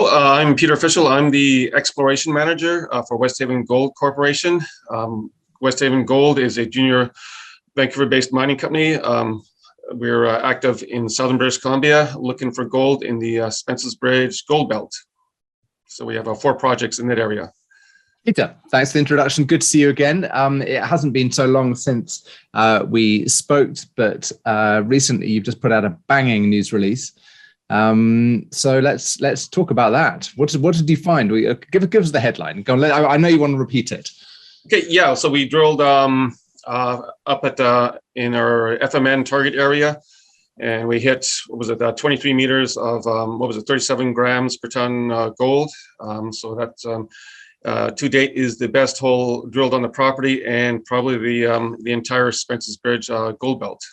Hello, I'm Peter Fischl. I'm the exploration manager for Westhaven Gold Corporation. Westhaven Gold is a junior Vancouver-based mining company. We're active in southern British Columbia, looking for gold in the Spences Bridge Gold Belt. So we have 4 projects in that area. Peter, thanks for the introduction. Good to see you again. It hasn't been so long since we spoke, but recently you've just put out a banging news release. So let's talk about that. What did you find? Give us the headline. Go on, I know you want to repeat it. Okay, yeah. So we drilled up at in our FMN target area, and we hit 23 meters of 37 grams per ton gold. So that's to date is the best hole drilled on the property, and probably the entire Spences Bridge Gold Belt.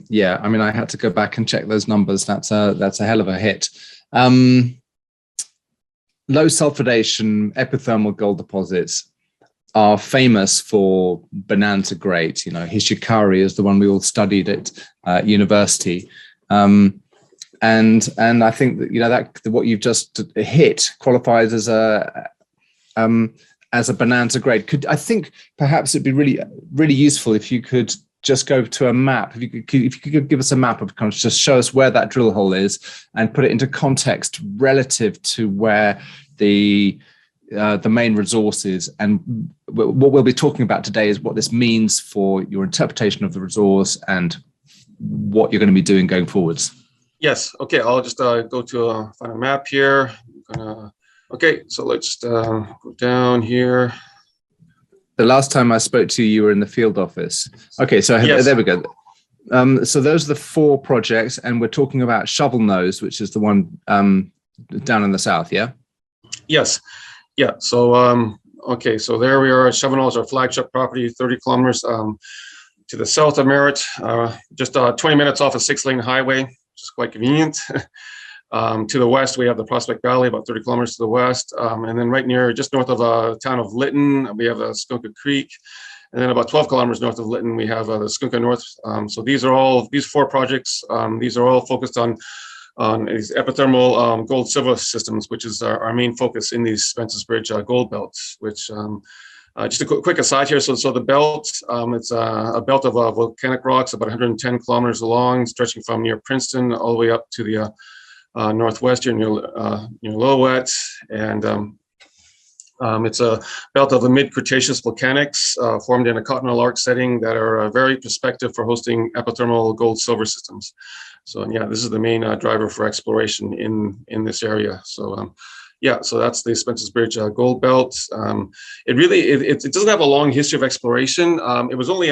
Yeah, I mean, I had to go back and check those numbers. That's a hell of a hit. Low sulfidation epithermal gold deposits are famous for bonanza grade. You know, Hishikari is the one we all studied at university. And I think that, you know, that what you've just hit qualifies as a bonanza grade. I think perhaps it'd be really useful if you could just go to a map. If you could give us a map of kind of just show us where that drill hole is and put it into context relative to where the main resource is. And what we'll be talking about today is what this means for your interpretation of the resource and what you're going to be doing going forwards. Yes. Okay. I'll just go to find a map here. Okay. So let's go down here. The last time I spoke to you, you were in the field office. Okay, so yes. There we go. So those are the 4 projects, and we're talking about Shovelnose, which is the one down in the south, yeah? Yes. Yeah. So, okay, so there we are. Shovelnose, our flagship property, 30 kilometers to the south of Merritt, just 20 minutes off a 6-lane highway, which is quite convenient. To the west, we have the Prospect Valley, about 30 kilometers to the west. And then right near, just north of the town of Lytton, we have Skoonka Creek. And then about 12 kilometers north of Lytton, we have the Skoonka North. So these 4 projects, these are all focused on these epithermal gold silver systems, which is our main focus in these Spences Bridge Gold Belts, which just a quick aside here. So the belt, it's a belt of volcanic rocks, about 110 kilometers long, stretching from near Princeton all the way up to the northwestern near Lillooet, and it's a belt of the mid-Cretaceous volcanics formed in a continental arc setting that are very prospective for hosting epithermal gold-silver systems. So yeah, this is the main driver for exploration in this area. So yeah, so that's the Spences Bridge Gold Belt. It doesn't have a long history of exploration. It was only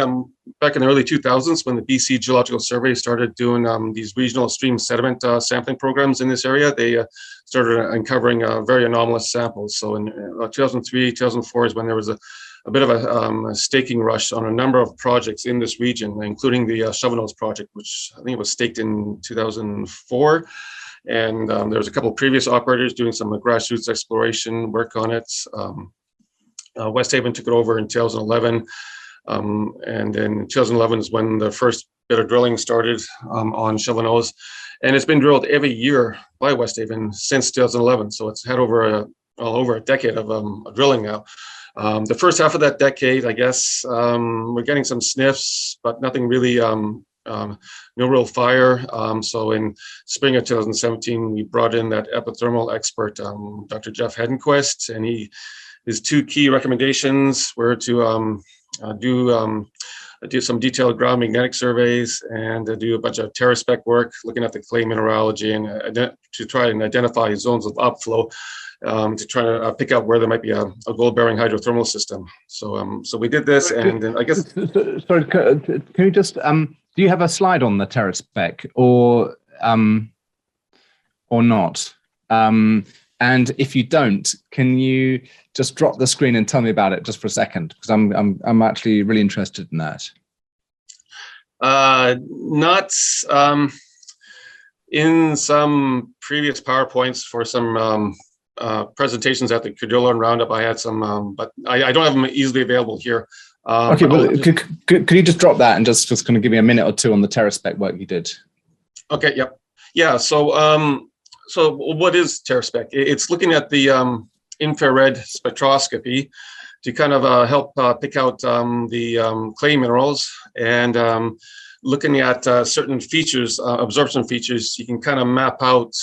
back in the early 2000s when the BC Geological Survey started doing these regional stream sediment sampling programs in this area. They started uncovering very anomalous samples. So in 2003, 2004 is when there was a bit of a staking rush on a number of projects in this region, including the Shovelnose project, which I think it was staked in 2004. And there was a couple of previous operators doing some grassroots exploration work on it. Westhaven took it over in 2011. And then 2011 is when the first bit of drilling started on Shovelnose. And it's been drilled every year by Westhaven since 2011. So it's had over a decade of drilling now. The first half of that decade, I guess, we're getting some sniffs, but nothing really no real fire. So in spring of 2017, we brought in that epithermal expert, Dr. Jeff Hedenquist, and his 2 key recommendations were to do some detailed ground magnetic surveys and do a bunch of TerraSpec work, looking at the clay mineralogy and to try and identify zones of upflow to try to pick out where there might be a gold-bearing hydrothermal system. So we did this, and then I guess. Sorry, can you just do you have a slide on the TerraSpec or not? And if you don't, can you just drop the screen and tell me about it just for a second? Because I'm actually really interested in that. Not in some previous PowerPoints for some presentations at the Credulon Roundup. I had some, but I don't have them easily available here. Okay, well, could you just drop that and just kind of give me a minute or 2 on the TerraSpec work you did? Okay, yep. Yeah, so So what is TerraSpec? It's looking at the infrared spectroscopy to kind of help pick out the clay minerals, and looking at certain features, absorption features. You can kind of map out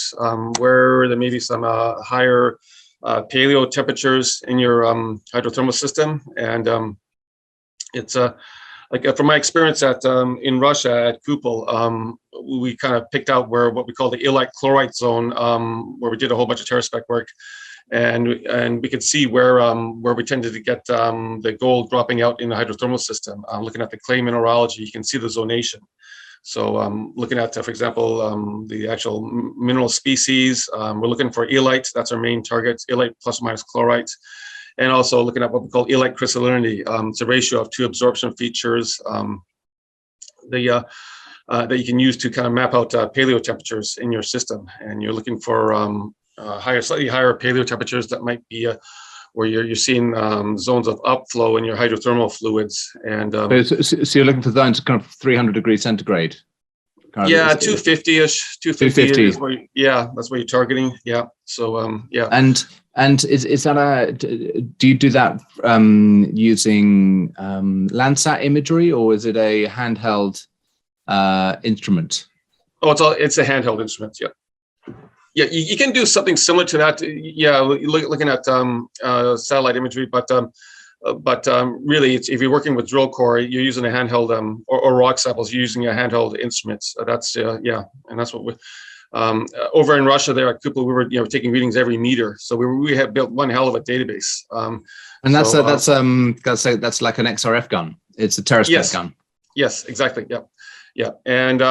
where there may be some higher paleo temperatures in your hydrothermal system. And it's like from my experience at in Russia at Kupol, we kind of picked out where what we call the illite chlorite zone, where we did a whole bunch of TerraSpec work, and we could see where we tended to get the gold dropping out in the hydrothermal system. Looking at the clay mineralogy, you can see the zonation. So looking at, for example, the actual mineral species, we're looking for illite. That's our main target, illite plus or minus chlorite. And also looking at what we call illite crystallinity. It's a ratio of two absorption features that you can use to kind of map out paleo temperatures in your system. And you're looking for slightly higher paleo temperatures that might be where you're seeing zones of upflow in your hydrothermal fluids. And so you're looking for zones kind of 300 degrees centigrade. Yeah, 250-ish, 250. That's what you're targeting. Yeah. So yeah. And is that do you do that using Landsat imagery, or is it a handheld instrument? Oh, it's a handheld instrument. Yeah. Yeah, you can do something similar to that. Yeah, looking at satellite imagery, but really, if you're working with drill core, you're using a handheld or rock samples, you're using a handheld instrument. That's yeah, and that's what we. Over in Russia, there at Kupol, we were taking readings every meter, so we had built one hell of a database. And that's like an XRF gun. It's a TerraSpec gun. Yes, exactly. Yeah, and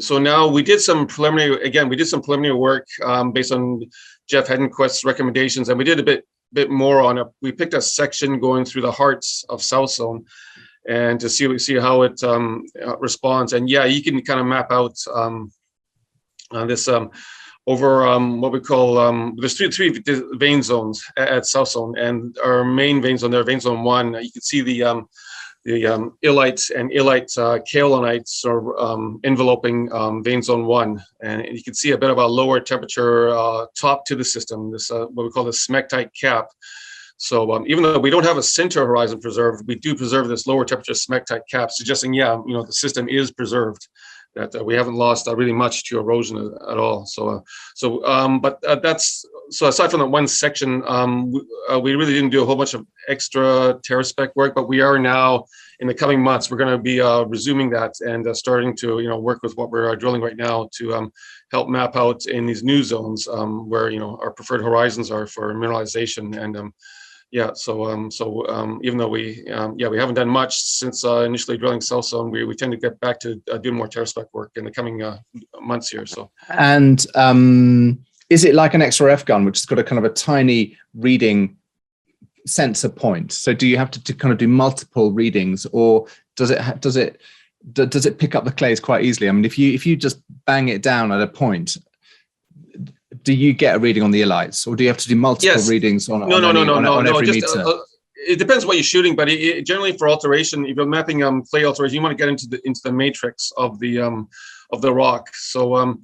so now we did some preliminary work based on Jeff Hedenquist's recommendations, and we did a bit more on it. We picked a section going through the hearts of South Zone, and to see how it responds. And yeah, you can kind of map out this over what we call there's three vein zones at South Zone, and our main vein zone there, vein zone 1. You can see the illites and illite kaolinites are enveloping vein zone 1, and you can see a bit of a lower temperature top to the system. This what we call the smectite cap. So even though we don't have a center horizon preserved, we do preserve this lower temperature smectite cap, suggesting the system is preserved. That we haven't lost really much to erosion at all. So aside from that one section, we really didn't do a whole bunch of extra TerraSpec work, but we are now in the coming months, we're going to be resuming that and starting to work with what we're drilling right now to help map out in these new zones where our preferred horizons are for mineralization. And even though we haven't done much since initially drilling South Zone, we tend to get back to doing more TerraSpec work in the coming months here. So and is it like an XRF gun, which has got a kind of a tiny reading sensor point? So do you have to kind of do multiple readings, or does it pick up the clays quite easily? I mean, if you just bang it down at a point, do you get a reading on the illites, or do you have to do multiple readings on every meter? It depends what you're shooting, but generally for alteration, if you're mapping clay alteration, you want to get into the matrix of the rock. So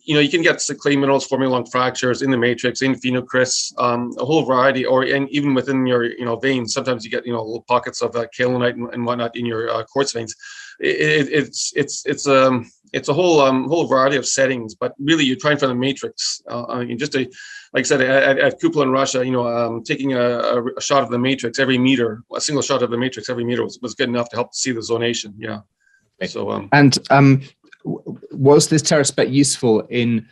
you can get clay minerals forming along fractures in the matrix, in phenocrysts, a whole variety, and even within your veins. Sometimes you get little pockets of kaolinite and whatnot in your quartz veins. It's a whole variety of settings, but really you're trying for the matrix. Like I said, at Kupol in Russia, taking a shot of the matrix every meter, a single shot of the matrix every meter was good enough to help see the zonation. Yeah. Okay. So was this TerraSpec useful in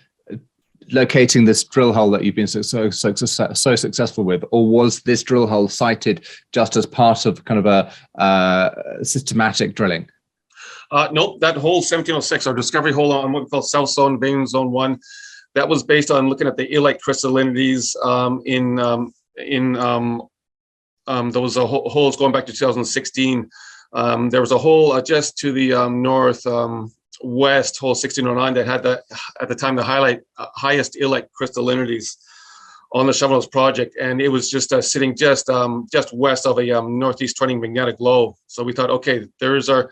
locating this drill hole that you've been so successful with, or was this drill hole sited just as part of kind of a systematic drilling? Nope, that hole 1706, our discovery hole on what we call South Zone, vein zone 1, that was based on looking at the illite crystallinities in those holes going back to 2016. There was a hole just to the north west, hole 1609, that had at the time the highest illite crystallinities on the Shovelnose project, and it was just sitting just west of a northeast trending magnetic low. So we thought, okay, there's our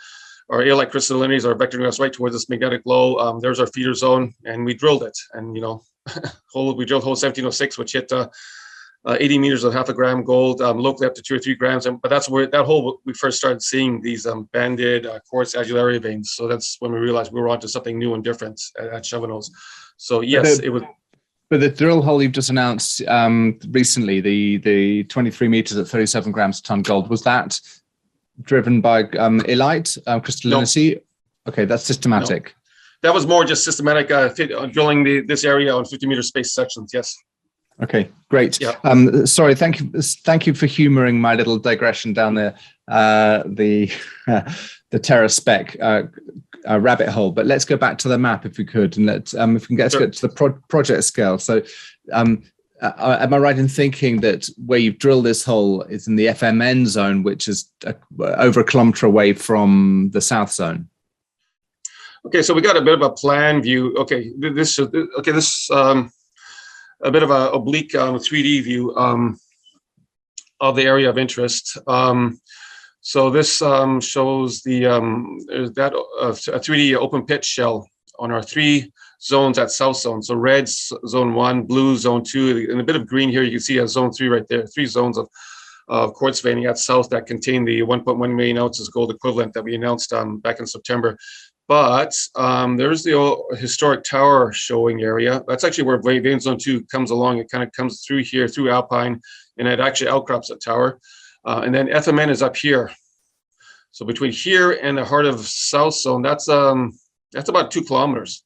our A-like crystallinities are vectoring us right towards this magnetic low. There's our feeder zone, and we drilled it. And, you know, we drilled hole 1706, which hit 80 meters of 0.5 gram gold, locally up to 2 or 3 grams. But that's where that hole we first started seeing these banded quartz adularia veins. So that's when we realized we were onto something new and different at Shovelnose. So yes, it was. But the drill hole you've just announced recently, the 23 meters at 37 grams a ton gold, was that driven by illite crystallinity? No. Okay, that's systematic. No. That was more just systematic drilling this area on 50-meter space sections. Yes. Okay, great. Yeah. Sorry, thank you for humoring my little digression down the TerraSpec rabbit hole. But let's go back to the map if we could, and let's if we can get to the project scale. So, am I right in thinking that where you've drilled this hole is in the FMN zone, which is over a kilometre away from the south zone? Okay, so we got a bit of a plan view. Okay, this a bit of a oblique 3D view of the area of interest. So this shows the a 3D open pit shell on our 3 zones at south zone. So red zone 1, blue zone 2, and a bit of green here. You can see a zone 3 right there. 3 zones of quartz veining at south that contain the 1.1 million ounces gold equivalent that we announced back in September. But there's the historic tower showing area. That's actually where vein zone 2 comes along. It kind of comes through here, through Alpine, and it actually outcrops at tower. And then FMN is up here. So between here and the heart of south zone, that's about 2 kilometers.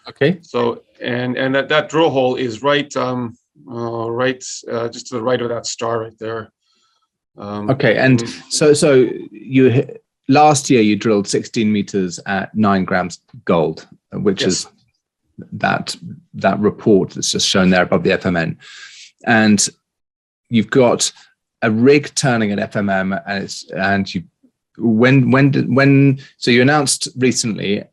Okay. So and that drill hole is right just to the right of that star right there. Okay, and so you. Last year, you drilled 16 meters at 9 grams gold, which is that report that's just shown there above the FMN. And you've got a rig turning at FMM, so you announced recently.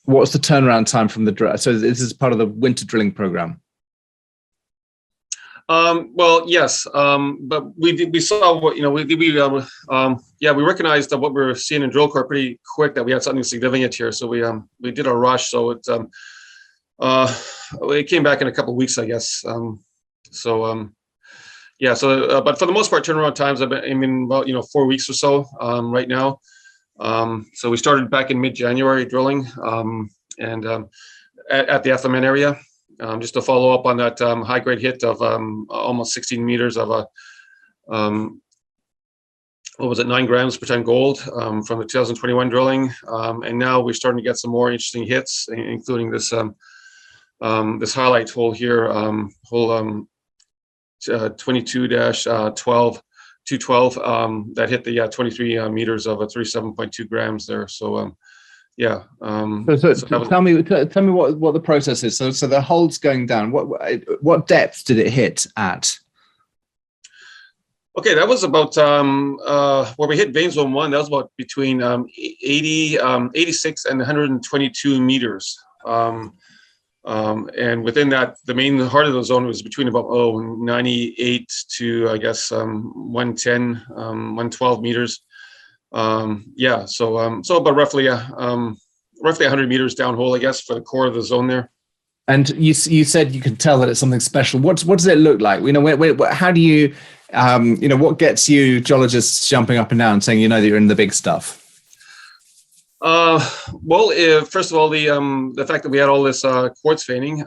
What's the turnaround time from the drill? So this is part of the winter drilling program. Well, yes, but we saw what, we recognized that what we were seeing in drill core pretty quick, that we had something significant here. So we did a rush. So it came back in a couple of weeks, I guess. But for the most part, turnaround times have been about 4 weeks or so right now. So we started back in mid-January drilling at the FMN area. Just to follow up on that high-grade hit of almost 16 meters of 9 grams per ton gold from the 2021 drilling, and now we're starting to get some more interesting hits, including this this highlight hole here, hole 22-12 212 that hit the 23 meters of 37.2 grams there. So. Tell me what the process is. So the hole's going down. What depth did it hit at? Okay, that was about where we hit vein zone 1. That was about between 86 and 122 meters. And within that, the main heart of the zone was between about 98 to I guess 110, 112 meters. So about roughly 100 meters downhole, I guess, for the core of the zone there. And you said you can tell that it's something special. What does it look like? How do you, what gets you geologists jumping up and down saying that you're in the big stuff? First of all, the fact that we had all this quartz veining,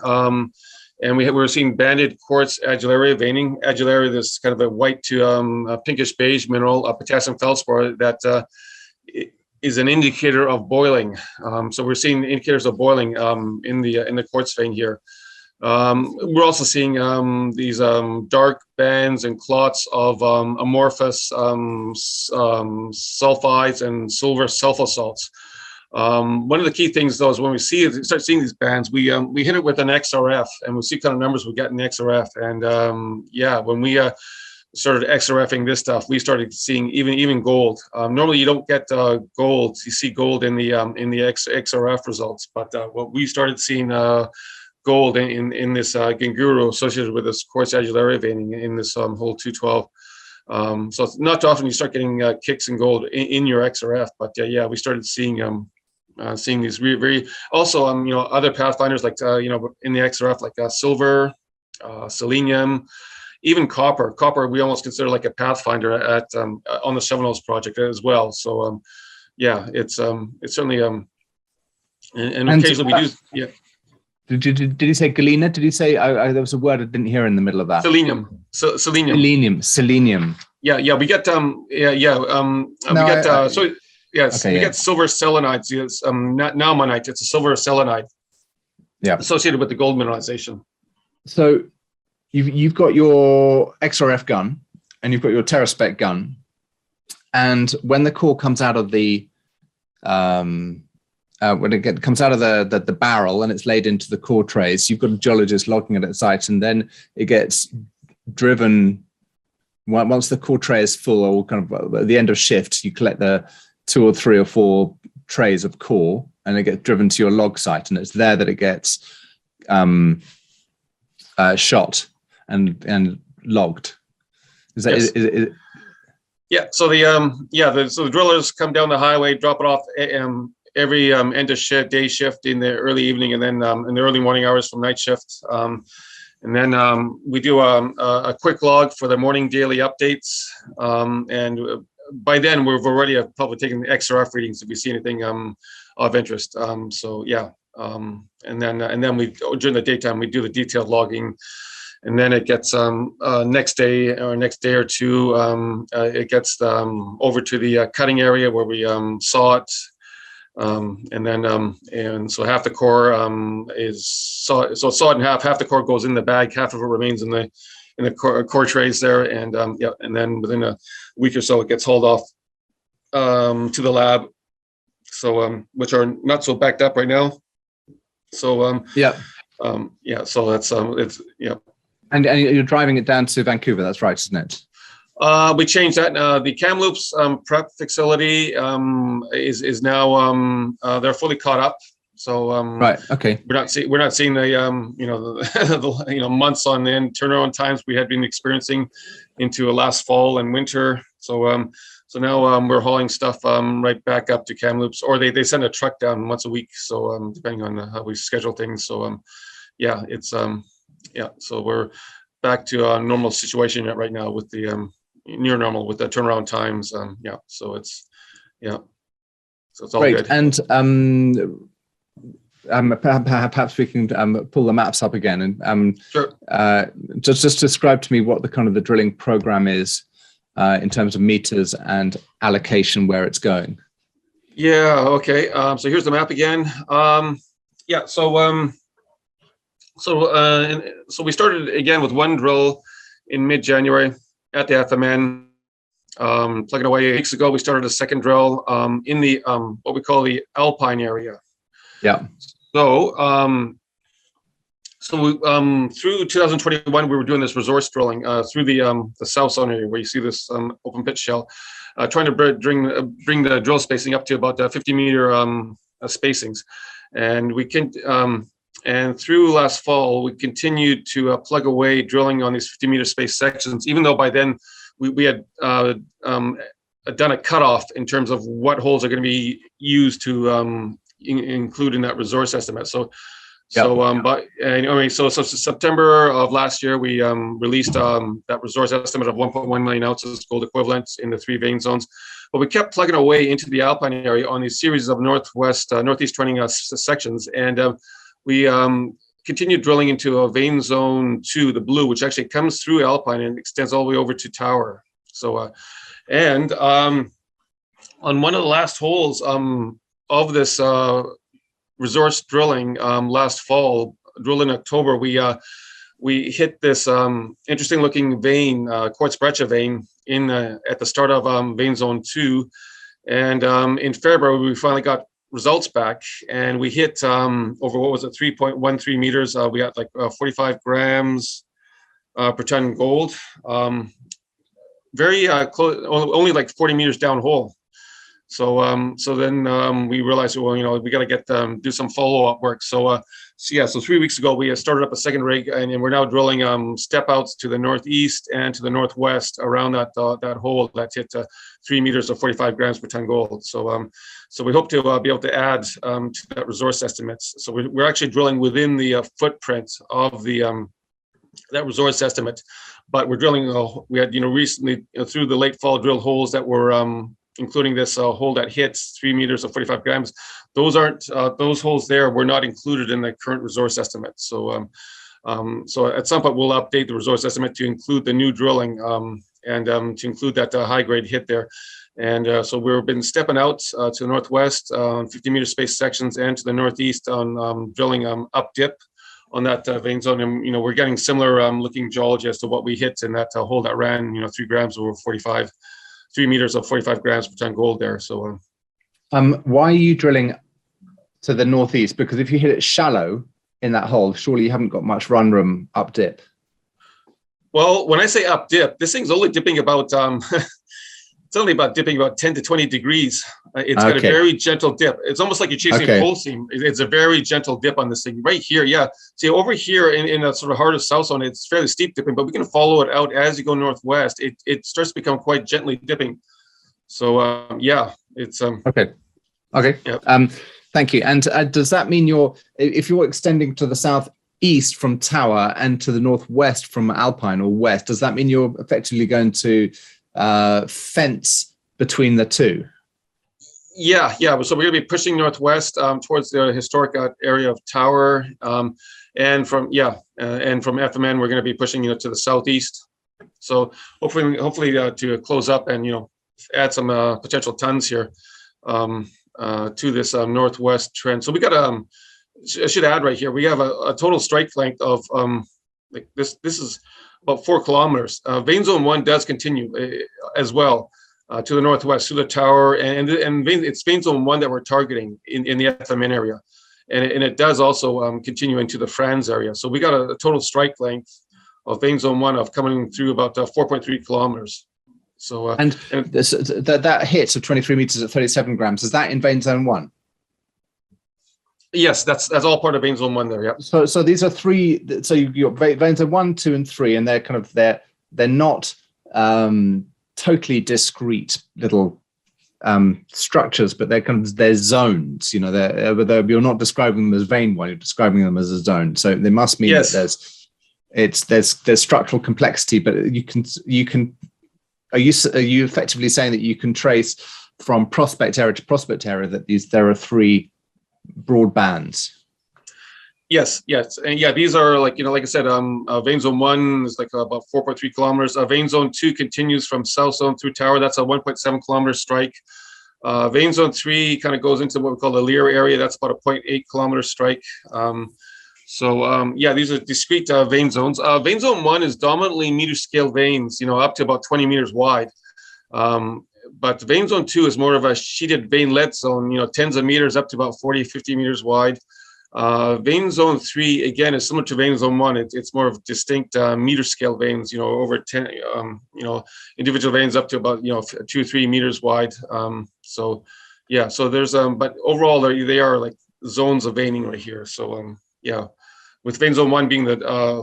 and we were seeing banded quartz adularia veining. Adularia, this kind of a white to pinkish beige mineral, potassium feldspar that is an indicator of boiling. So we're seeing indicators of boiling in the quartz vein here. We're also seeing these dark bands and clots of amorphous sulfides and silver sulfur salts. One of the key things, though, is when we start seeing these bands, we hit it with an XRF, and we see what kind of numbers we get in the XRF. And when we started XRFing this stuff, we started seeing even gold. Normally, you don't get gold; you see gold in the XRF results. But what we started seeing gold in this ganguro associated with this quartz adularia veining in this hole 212. So it's not often you start getting kicks in gold in your XRF, but yeah, we started seeing these very also other pathfinders like in the XRF like silver, selenium, even copper. Copper we almost consider like a pathfinder at on the Shovelnose project as well. So yeah, it's certainly and occasionally we do. Yeah. Did you say galena? Did you say there was a word I didn't hear in the middle of that? Selenium. Selenium. Yeah. We get we get silver selenites. It's not nalmonite. It's a silver selenite. Yeah. Associated with the gold mineralization. So you've got your XRF gun and you've got your TerraSpec gun, and when the core comes out of the when it comes out of the barrel and it's laid into the core trays, you've got a geologist logging it at site, and then it gets driven. Once the core tray is full, or kind of at the end of shift, you collect the 2 or 3 or 4 trays of core, and it gets driven to your log site, and it's there that it gets shot and logged. Is that yes. is Yeah. So the drillers come down the highway, drop it off every end of shift, day shift in the early evening, and then in the early morning hours from night shift. And then we do a quick log for the morning daily updates. And by then we've already probably taken the XRF readings if we see anything of interest. So yeah. And then we during the daytime we do the detailed logging. And then it gets next day or two, it gets over to the cutting area where we saw it. And then and so half the core is sawed in half. Half the core goes in the bag. Half of it remains in the core trays there. And yeah, and then within a week or so, it gets hauled off to the lab. So which are not so backed up right now. So yeah. So that's it's yeah. And you're driving it down to Vancouver. That's right, isn't it? We changed that. The Kamloops prep facility is now they're fully caught up. So right, okay. We're not seeing the the months on end turnaround times we had been experiencing into last fall and winter. So so now we're hauling stuff right back up to Kamloops, or they send a truck down once a week. So depending on how we schedule things. So yeah, it's yeah. So we're back to a normal situation right now with the near normal with the turnaround times. Yeah. So it's yeah. So it's all great. good. And perhaps we can pull the maps up again and sure. Just describe to me what the kind of the drilling program is in terms of meters and allocation where it's going. Yeah. Okay. So here's the map again. Yeah. So so we started again with one drill in mid-January at the FMN. Plugging away weeks ago, we started a second drill in the what we call the Alpine area. Yeah. So we, through 2021, we were doing this resource drilling through the south zone area where you see this open pit shell, trying to bring the drill spacing up to about 50-meter spacings, and we can. And through last fall, we continued to plug away drilling on these 50-meter space sections, even though by then we had done a cutoff in terms of what holes are going to be used to include in that resource estimate. So, yep. But anyway, so September of last year, we released that resource estimate of 1.1 million ounces gold equivalent in the 3 vein zones. But we kept plugging away into the Alpine area on these series of northeast trending sections, and we continued drilling into a vein zone 2, the blue, which actually comes through Alpine and extends all the way over to Tower. So, and on one of the last holes of this resource drilling last fall, drilled in October, we hit this interesting looking vein, quartz breccia vein at the start of vein zone 2. And in February, we finally got results back, and we hit over 3.13 meters. We got like 45 grams per ton gold. Very close, only like 40 meters down hole. So then we realized, well, we got to do some follow-up work. So So 3 weeks ago, we started up a second rig, and we're now drilling step outs to the northeast and to the northwest around that hole that hit 3 meters of 45 grams per ton gold. So we hope to be able to add to that resource estimates. So we're actually drilling within the footprint of the that resource estimate, but we're drilling. We had recently through the late fall drill holes that were including this hole that hits 3 meters of 45 grams. Those aren't those holes there were not included in the current resource estimate. So at some point we'll update the resource estimate to include the new drilling and to include that high grade hit there. And so we've been stepping out to the northwest on 50-meter space sections and to the northeast on drilling up dip on that vein zone. And we're getting similar looking geology as to what we hit in that hole that ran 3 grams over 3 meters of 45 grams per ton gold there. So why are you drilling to the northeast? Because if you hit it shallow in that hole, surely you haven't got much run room up dip. Well, when I say up dip, this thing's only dipping about it's only about dipping about 10 to 20 degrees. It's got a very gentle dip. It's almost like you're chasing a coal seam. It's a very gentle dip on this thing right here. Yeah. See, over here in a sort of heart of south zone, it's fairly steep dipping, but we can follow it out as you go northwest. It starts to become quite gently dipping. So yeah, it's okay. Yep. Thank you. And does that mean if you're extending to the southeast from Tower and to the northwest from Alpine or west, does that mean you're effectively going to fence between the two? Yeah. So we're going to be pushing northwest towards the historic area of Tower, and from FMN we're going to be pushing to the southeast. So hopefully to close up and add some potential tons here to this northwest trend. So we got I should add right here, we have a total strike length of like this is about 4 kilometers. Vein zone 1 does continue as well to the northwest through the Tower, and it's vein zone 1 that we're targeting in the FMN area, and it does also continue into the Franz area. So we got a total strike length of vein zone 1 of coming through about 4.3 kilometers. So that hit of 23 meters at 37 grams, is that in vein zone 1? Yes, that's all part of vein zone 1 there. Yeah. So these are 3. So you've got vein zone 1, 2, and 3, and they're kind of they're not totally discrete little structures, but they're zones. You're not describing them as vein 1, you're describing them as a zone. So they must mean that there's structural complexity, but you can. Are you effectively saying that you can trace from prospect area to prospect area that there are 3 broad bands? Yes, and yeah, these are like I said, vein zone 1 is like about 4.3 kilometers. Vein zone 2 continues from south zone through Tower. That's a 1.7 kilometer strike. Vein zone 3 kind of goes into what we call the Lear area. That's about a 0.8 kilometer strike. Yeah, these are discrete vein zones. Vein zone 1 is dominantly meter scale veins, up to about 20 meters wide. But vein zone 2 is more of a sheeted veinlet zone, tens of meters up to about 40, 50 meters wide. Vein zone 3, again, is similar to vein zone 1. It's more of distinct meter scale veins, over 10, individual veins up to about, 2 or 3 meters wide. So there's, but overall, they are like zones of veining right here. So, yeah, with vein zone 1 being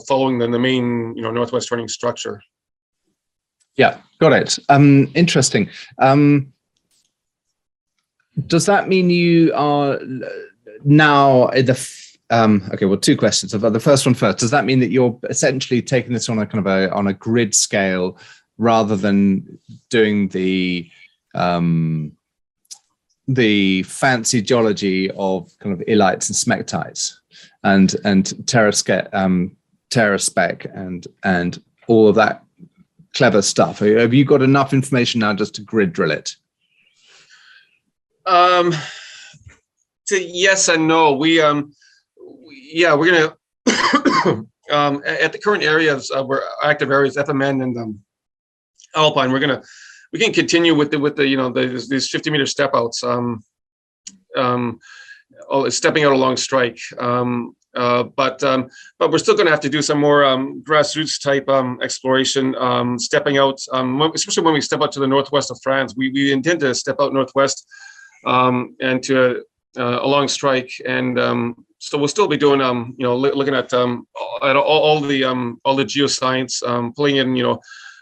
following the main, northwest turning structure. Yeah, got it. Interesting. Does that mean you are now in the 2 questions. The first one first. Does that mean that you're essentially taking this on a kind of on a grid scale rather than doing the fancy geology of kind of illites and smectites and TerraSpec and all of that clever stuff? Have you got enough information now just to grid drill it? Yes and no. We're gonna at the current areas we're active areas, FMN and Alpine. We can continue with the these 50 meter step outs, stepping out along strike. But we're still going to have to do some more grassroots type exploration, stepping out, especially when we step out to the northwest of France. We intend to step out northwest and to along strike and so we'll still be doing, looking at all the geoscience, pulling in,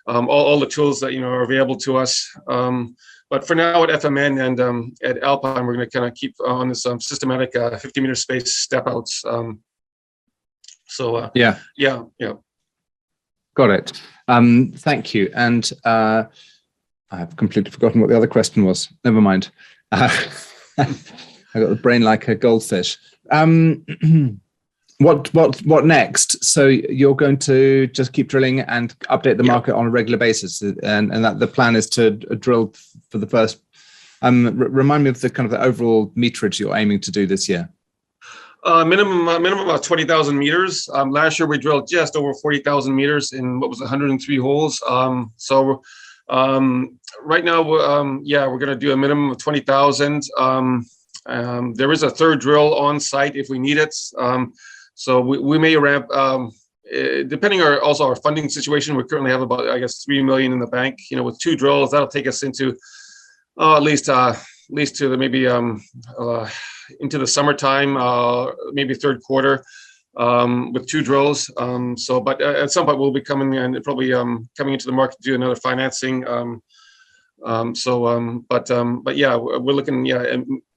all the tools that, are available to us. But for now at FMN and at Alpine, we're going to kind of keep on this systematic 50-meter space step outs. Yeah. Got it. Thank you. And I've completely forgotten what the other question was. Never mind. I got the brain like a goldfish. What next? So you're going to just keep drilling and update the market on a regular basis, and that the plan is to drill for the first. Remind me of the kind of the overall meterage you're aiming to do this year. Minimum about 20,000 meters. Last year we drilled just over 40,000 meters in 103 holes. Right now, we're going to do a minimum of 20,000. There is a third drill on site if we need it. So we may ramp, depending on also our funding situation. We currently have about, I guess, 3 million in the bank. With 2 drills, that'll take us into at least to the maybe into the summertime, maybe third quarter, with 2 drills. But at some point we'll be coming and probably coming into the market to do another financing. But yeah, we're looking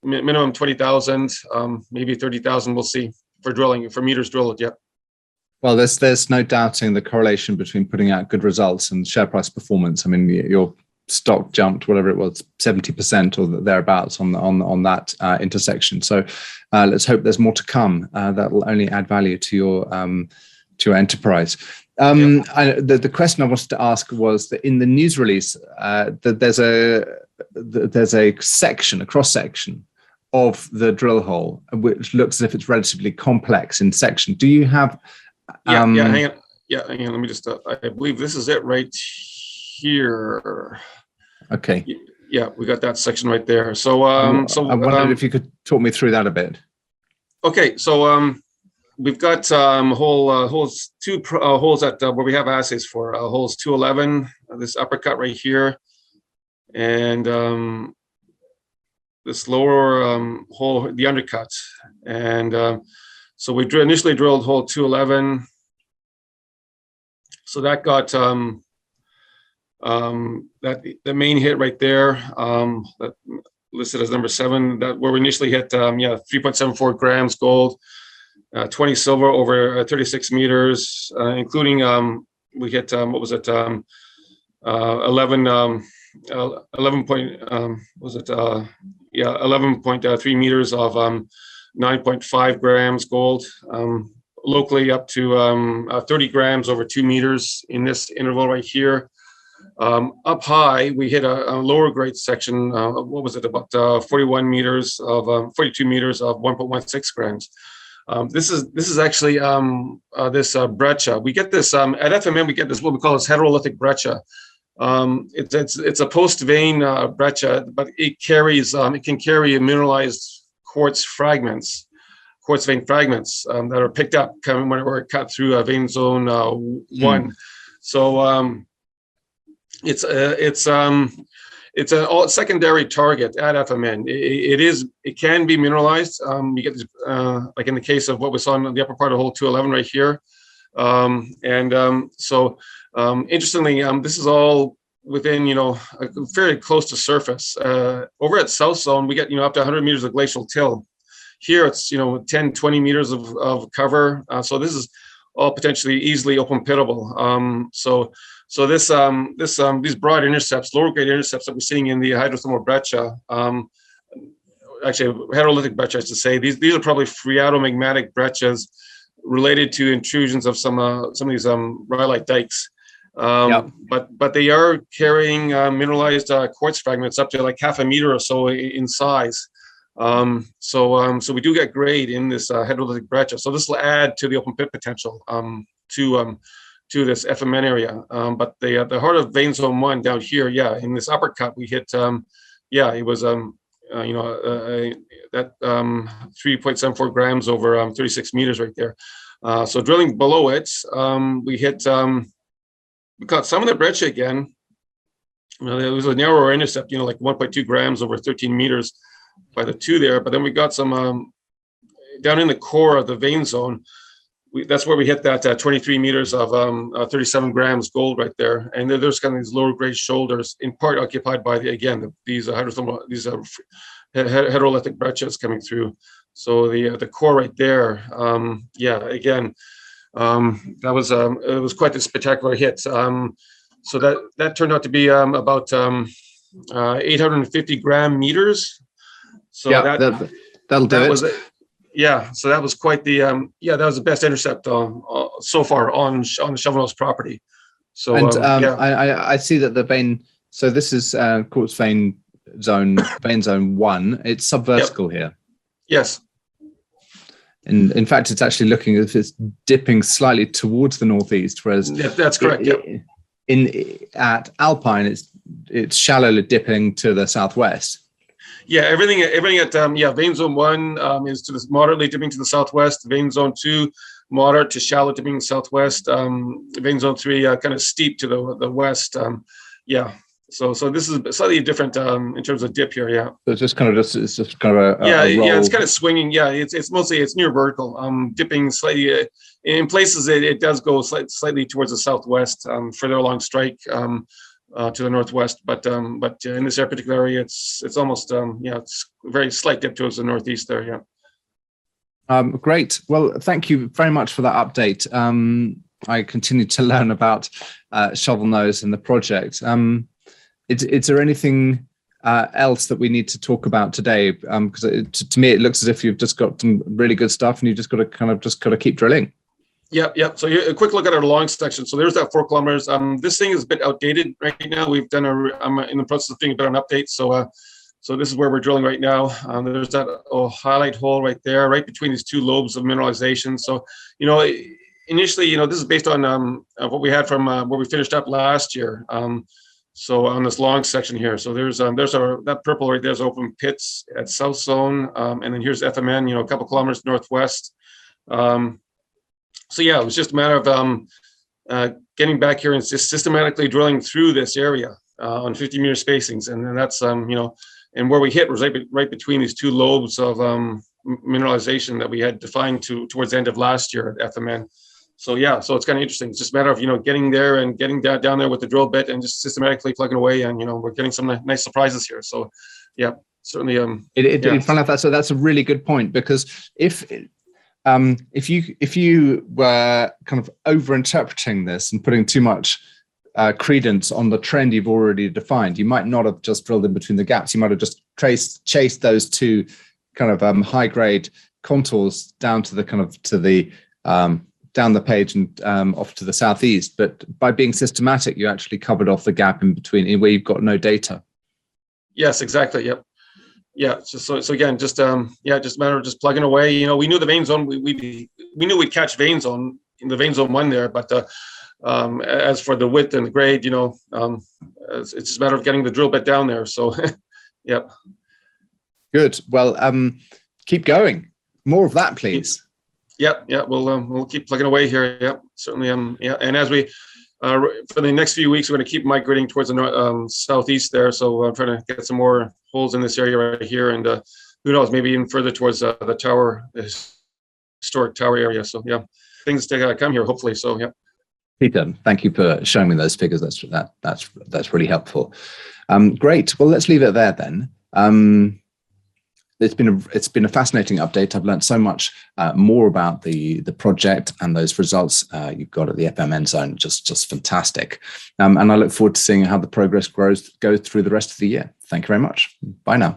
minimum 20,000, maybe 30,000. We'll see for meters drilled. Yeah. Well, there's no doubting the correlation between putting out good results and share price performance. I mean, your stock jumped, whatever it was, 70% or thereabouts on that intersection. So let's hope there's more to come. That will only add value to your enterprise. The question I wanted to ask was that in the news release, that there's a cross section of the drill hole, which looks as if it's relatively complex in section. Do you have? Hang on. Let me just. I believe this is it right here. Okay. Yeah, we got that section right there. So, I wondered if you could talk me through that a bit. Okay, so we've got holes at where we have assays for holes 211, this uppercut right here, and this lower hole, the undercut, and so we initially drilled hole 211. So that got that the main hit right there, that listed as number 7, that where we initially hit 3.74 grams gold, 20 silver over 36 meters, including we hit 11.3 meters of 9.5 grams gold, locally up to 30 grams over 2 meters in this interval right here. Up high, we hit a lower grade section. About 42 meters of 1.16 grams. This is actually this breccia. We get this at FMN. We get this what we call this heterolithic breccia. It's a post vein breccia, but it can carry mineralized quartz vein fragments that are picked up when we're cut through vein zone 1. So it's a secondary target at FMN. It can be mineralized. You get like in the case of what we saw in the upper part of hole 211 right here. Interestingly, this is all within fairly close to surface. Over at South Zone, we get up to 100 meters of glacial till. Here it's 10, 20 meters of cover. So this is all potentially easily open pittable. So these broad intercepts, lower grade intercepts that we're seeing in the hydrothermal breccia, actually heterolithic breccia, I should say, these are probably phreatomagmatic breccias related to intrusions of some of these rhyolite dikes. But they are carrying mineralized quartz fragments up to like half a meter or so in size. So we do get grade in this heterolithic breccia. So this will add to the open pit potential to this FMN area. But the heart of vein zone 1 down here, in this uppercut we hit, it was that 3.74 grams over 36 meters right there. So drilling below it, we hit, we caught some of the breccia again. It was a narrower intercept, like 1.2 grams over 13 meters by the 2 there. But then we got some down in the core of the vein zone, that's where we hit that 23 meters of 37 grams gold right there. And then there's kind of these lower grade shoulders, in part occupied by these hydrolithic breccias coming through. So the core right there, again, that was it was quite a spectacular hit. So that turned out to be about 850 gram meters. So that'll do it. So that was quite the that was the best intercept so far on the Shovelnose property. So I see that the vein. So this is quartz vein zone 1. It's subvertical here. Yes. And in fact, it's actually looking as if it's dipping slightly towards the northeast, whereas that's correct. At Alpine, it's shallowly dipping to the southwest. Yeah, everything at vein zone 1 is moderately dipping to the southwest. Vein zone 2, moderate to shallow dipping southwest. Vein zone 3, kind of steep to the west. So this is slightly different in terms of dip here. Yeah. So it's just kind of a roll. It's kind of swinging. Yeah, it's mostly near vertical. Dipping slightly in places. It does go slightly towards the southwest, further along strike. To the northwest, but in this particular area, it's almost it's a very slight dip towards the northeast there. Yeah. Great. Well, thank you very much for that update. I continue to learn about Shovelnose and the project. Is there anything else that we need to talk about today? Because to me, it looks as if you've just got some really good stuff, and you've just got to keep drilling. Yeah. So a quick look at our long section. So there's that 4 kilometers. This thing is a bit outdated right now. I'm in the process of doing a bit of an update. So this is where we're drilling right now. There's that highlight hole right there, right between these 2 lobes of mineralization. So, initially, this is based on what we had from where we finished up last year. So on this long section here. So there's that purple right there's open pits at South Zone. And then here's FMN, a couple kilometers northwest. So it was just a matter of getting back here and just systematically drilling through this area on 50-meter spacings, and then that's and where we hit was right between these 2 lobes of mineralization that we had defined towards the end of last year at FMN. So it's kind of interesting. It's just a matter of getting there and getting down there with the drill bit and just systematically plugging away, and we're getting some nice surprises here. So certainly so that's a really good point, because if you were kind of over-interpreting this and putting too much credence on the trend you've already defined, you might not have just drilled in between the gaps. You might have just chased those 2 kind of high-grade contours down to the down the page and off to the southeast. But by being systematic, you actually covered off the gap in between where you've got no data. Yes, exactly. Yep. Yeah. So again, just a matter of just plugging away. We knew the vein zone. We knew we'd catch vein zone in the vein zone 1 there, but as for the width and the grade, it's just a matter of getting the drill bit down there. So, yep. Good. Well, keep going. More of that, please. Yep. Yeah. We'll keep plugging away here. Yep. Certainly. And as we for the next few weeks, we're going to keep migrating towards the southeast there. So I'm trying to get some more holes in this area right here, and who knows, maybe even further towards the historic tower area. So things to come here hopefully. So Peter, thank you for showing me those figures. That's really helpful. Great. Well, let's leave it there then. It's been a fascinating update. I've learned so much more about the project, and those results you've got at the FMN zone, just fantastic. And I look forward to seeing how the progress goes through the rest of the year. Thank you very much. Bye now.